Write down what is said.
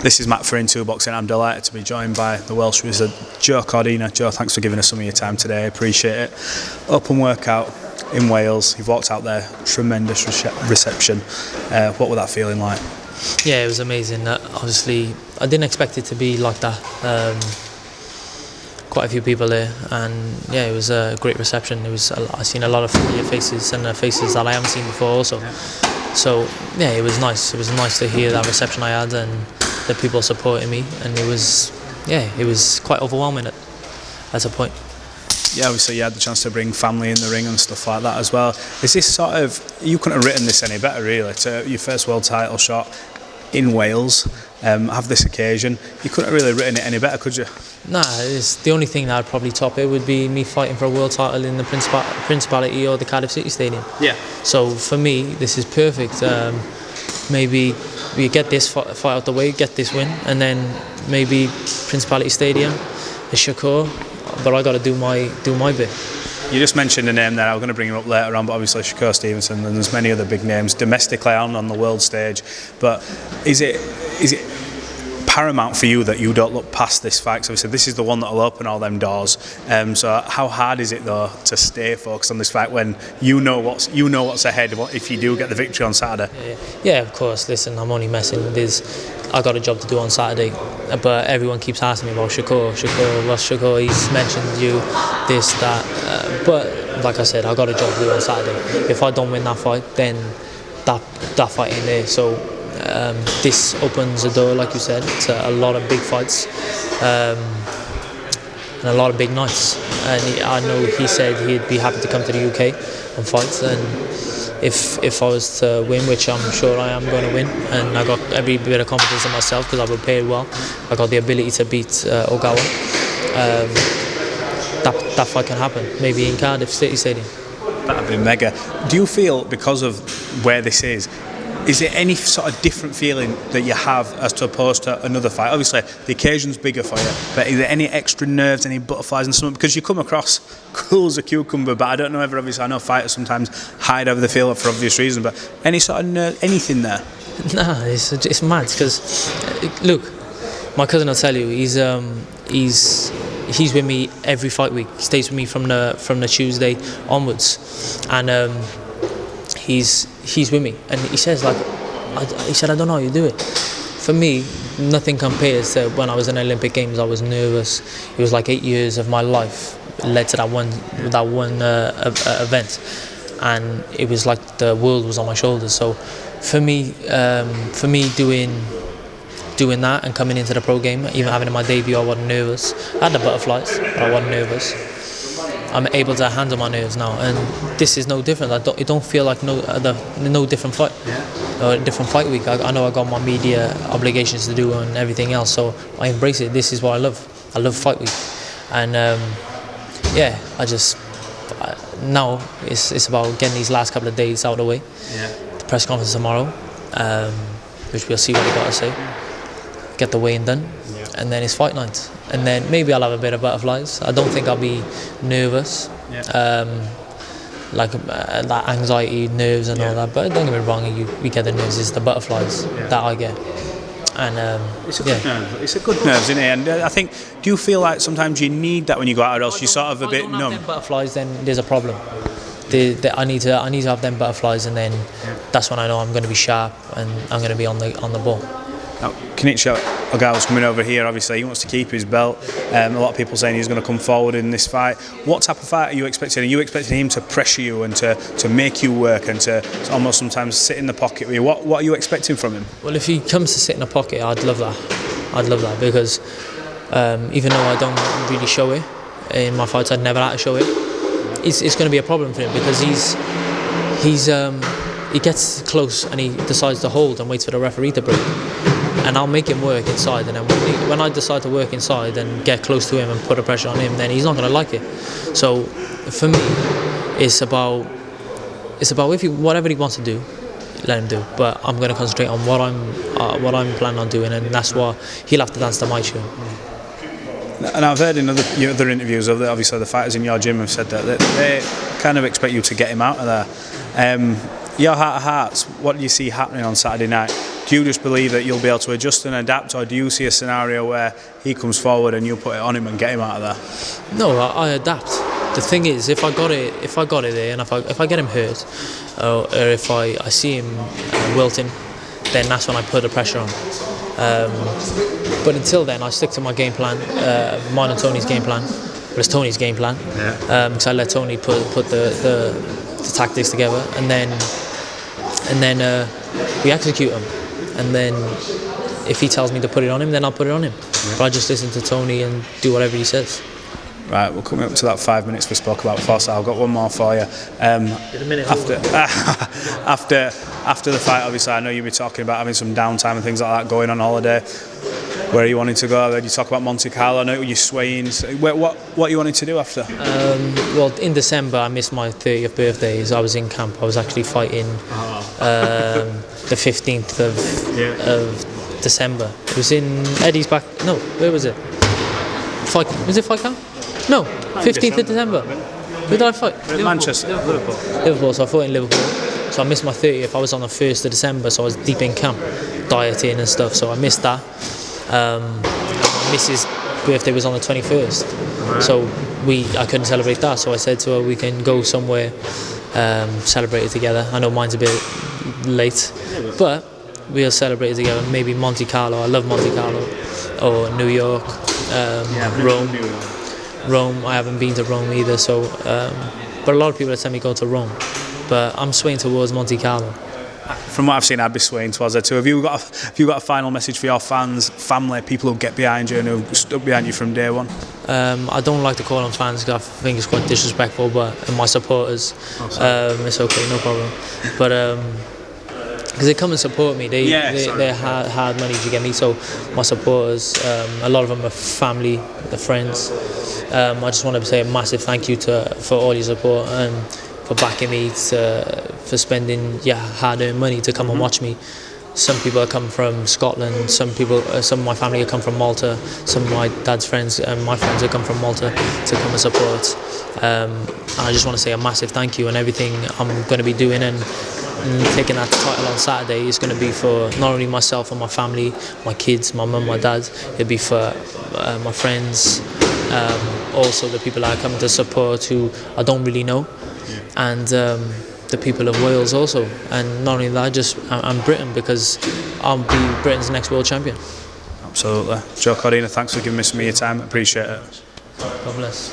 This is Matt for Into Boxing. I'm delighted to be joined by the Welsh wizard, Joe Cordina. Joe, thanks for giving us some of your time today. I appreciate it. Open workout in Wales. You've walked out there, tremendous reception. What was that feeling like? Yeah, it was amazing. Obviously, I didn't expect it to be like that. Quite a few people there, and yeah, it was a great reception. I've seen a lot of familiar faces and faces that I haven't seen before also. Yeah. So yeah, it was nice. It was nice to hear that reception I had and the people supporting me, and it was quite overwhelming at a point. Yeah, obviously you had the chance to bring family in the ring and stuff like that as well. Is this sort of, you couldn't have written this any better really, to your first world title shot in Wales, have this occasion. You couldn't have really written it any better, could you? Nah, it's the only thing that would probably top it would be me fighting for a world title in the Principality or the Cardiff City Stadium. Yeah. So for me, this is perfect. Maybe we get this fight out the way, get this win, and then maybe Principality Stadium, the Shakur. But I got to do my bit. You just mentioned a name there. I'm going to bring him up later on, but obviously Shakur Stevenson, and there's many other big names domestically and on the world stage. But is it paramount for you that you don't look past this fight? Because obviously this is the one that will open all them doors. So how hard is it though to stay focused on this fight when you know what's ahead if you do get the victory on Saturday? Yeah, of course. Listen, I'm only messing. I got a job to do on Saturday, but everyone keeps asking me about Shakur. He's mentioned you, this, that. But like I said, I got a job to do on Saturday. If I don't win that fight, then that fight ain't there. So this opens the door, like you said, to a lot of big fights and a lot of big nights. And I know he said he'd be happy to come to the UK and fight. And if I was to win, which I'm sure I am going to win, and I got every bit of confidence in myself because I prepared well, I got the ability to beat Ogawa. That fight can happen, maybe in Cardiff City Stadium. That'd be mega. Do you feel, because of where this is there any sort of different feeling that you have as opposed to another fight? Obviously, the occasion's bigger for you, but is there any extra nerves, any butterflies and something? Because you come across cool as a cucumber, but I don't know whether, obviously, I know fighters sometimes hide over the field for obvious reasons, but any sort of nerve, anything there? Nah, it's mad, because, look, my cousin will tell you, he's with me every fight week. He stays with me from the Tuesday onwards, and he's with me, and he says, like, he said, I don't know how you do it. For me, nothing compares to when I was in the Olympic Games. I was nervous. It was like 8 years of my life led to that one event, and it was like the world was on my shoulders. So for me doing that and coming into the pro game, even having my debut, I wasn't nervous. I had the butterflies, but I wasn't nervous. I'm able to handle my nerves now, and this is no different. It don't feel like no different fight, different fight week. I know I got my media obligations to do and everything else, so I embrace it. This is what I love. I love fight week, and now it's about getting these last couple of days out of the way. Yeah. The press conference tomorrow, which we'll see what they got to say. Get the weigh-in done, and then it's fight night, and then maybe I'll have a bit of butterflies. I don't think I'll be nervous, that anxiety, nerves and all that, but don't get me wrong, you get the nerves. It's the butterflies that I get, and it's a good nerve. It's a good nerve, isn't it? And I think, do you feel like sometimes you need that when you go out, or else you're sort of a bit numb? If I don't have them butterflies, then there's a problem. I need to have them butterflies, and then that's when I know I'm going to be sharp and I'm going to be on the ball. Now, Kenichi Ogawa's coming over here, obviously, he wants to keep his belt. A lot of people saying he's going to come forward in this fight. What type of fight are you expecting? Are you expecting him to pressure you and to make you work and to almost sometimes sit in the pocket with you? What are you expecting from him? Well, if he comes to sit in the pocket, I'd love that. Because even though I don't really show it, in my fights I'd never had to show it, it's going to be a problem for him, because he gets close and he decides to hold and waits for the referee to break. And I'll make him work inside, and then when I decide to work inside and get close to him and put a pressure on him, then he's not going to like it. So for me, it's about whatever he wants to do, let him do. But I'm going to concentrate on what I'm planning on doing, and that's why he'll have to dance to my tune. And I've heard in other interviews, obviously the fighters in your gym have said that they kind of expect you to get him out of there. Your heart of hearts, what do you see happening on Saturday night? do you just believe that you'll be able to adjust and adapt, or do you see a scenario where he comes forward and you put it on him and get him out of there? No, I adapt. The thing is, if I got it there, and if I get him hurt, or if I see him wilting, then that's when I put the pressure on. But until then, I stick to my game plan, mine and Tony's game plan. It was Tony's game plan, because I let Tony put the tactics together, and then we execute them. And then if he tells me to put it on him, then I'll put it on him. But I just listen to Tony and do whatever he says. Right, we're coming up to that 5 minutes we spoke about before, so I've got one more for you. After the fight, obviously, I know you'll be talking about having some downtime and things like that, going on holiday. Where are you wanting to go? You talk about Monte Carlo, I know you're swaying. What are you wanting to do after? Well, in December, I missed my 30th birthday, so I was in camp. I was actually fighting the 15th of December. It was in Eddie's back. No, where was it? Was it fight camp? No, 15th of December. Who did I fight? Manchester. Liverpool, so I fought in Liverpool. So I missed my 30th. I was on the 1st of December, so I was deep in camp, dieting and stuff, so I missed that. My missus' birthday was on the 21st, so I couldn't celebrate that, so I said to her, we can go somewhere, celebrate it together. I know mine's a bit late, but we'll celebrate it together. Maybe Monte Carlo. I love Monte Carlo, or New York, Rome. I haven't been to Rome either, so but a lot of people are telling me go to Rome, but I'm swaying towards Monte Carlo. From what I've seen, I'd be swaying towards it too. Have you got a final message for your fans, family, people who get behind you and who stuck behind you from day one? I don't like to call them fans because I think it's quite disrespectful, but my supporters, it's okay, no problem. But because they come and support me, they're hard money to get me. So my supporters, a lot of them are family, they're friends. I just want to say a massive thank you for all your support and for backing me, for spending hard-earned money to come and watch me. Some people have come from Scotland, some of my family have come from Malta, some of my dad's friends and my friends have come from Malta to come and support. And I just want to say a massive thank you, and everything I'm going to be doing and taking that title on Saturday is going to be for not only myself and my family, my kids, my mum, my dad. It'll be for my friends, also the people that I come to support who I don't really know, and the people of Wales also. And not only that, I'm Britain, because I'll be Britain's next world champion. Absolutely. Joe Cordina, thanks for giving me some of your time. Appreciate it. God bless.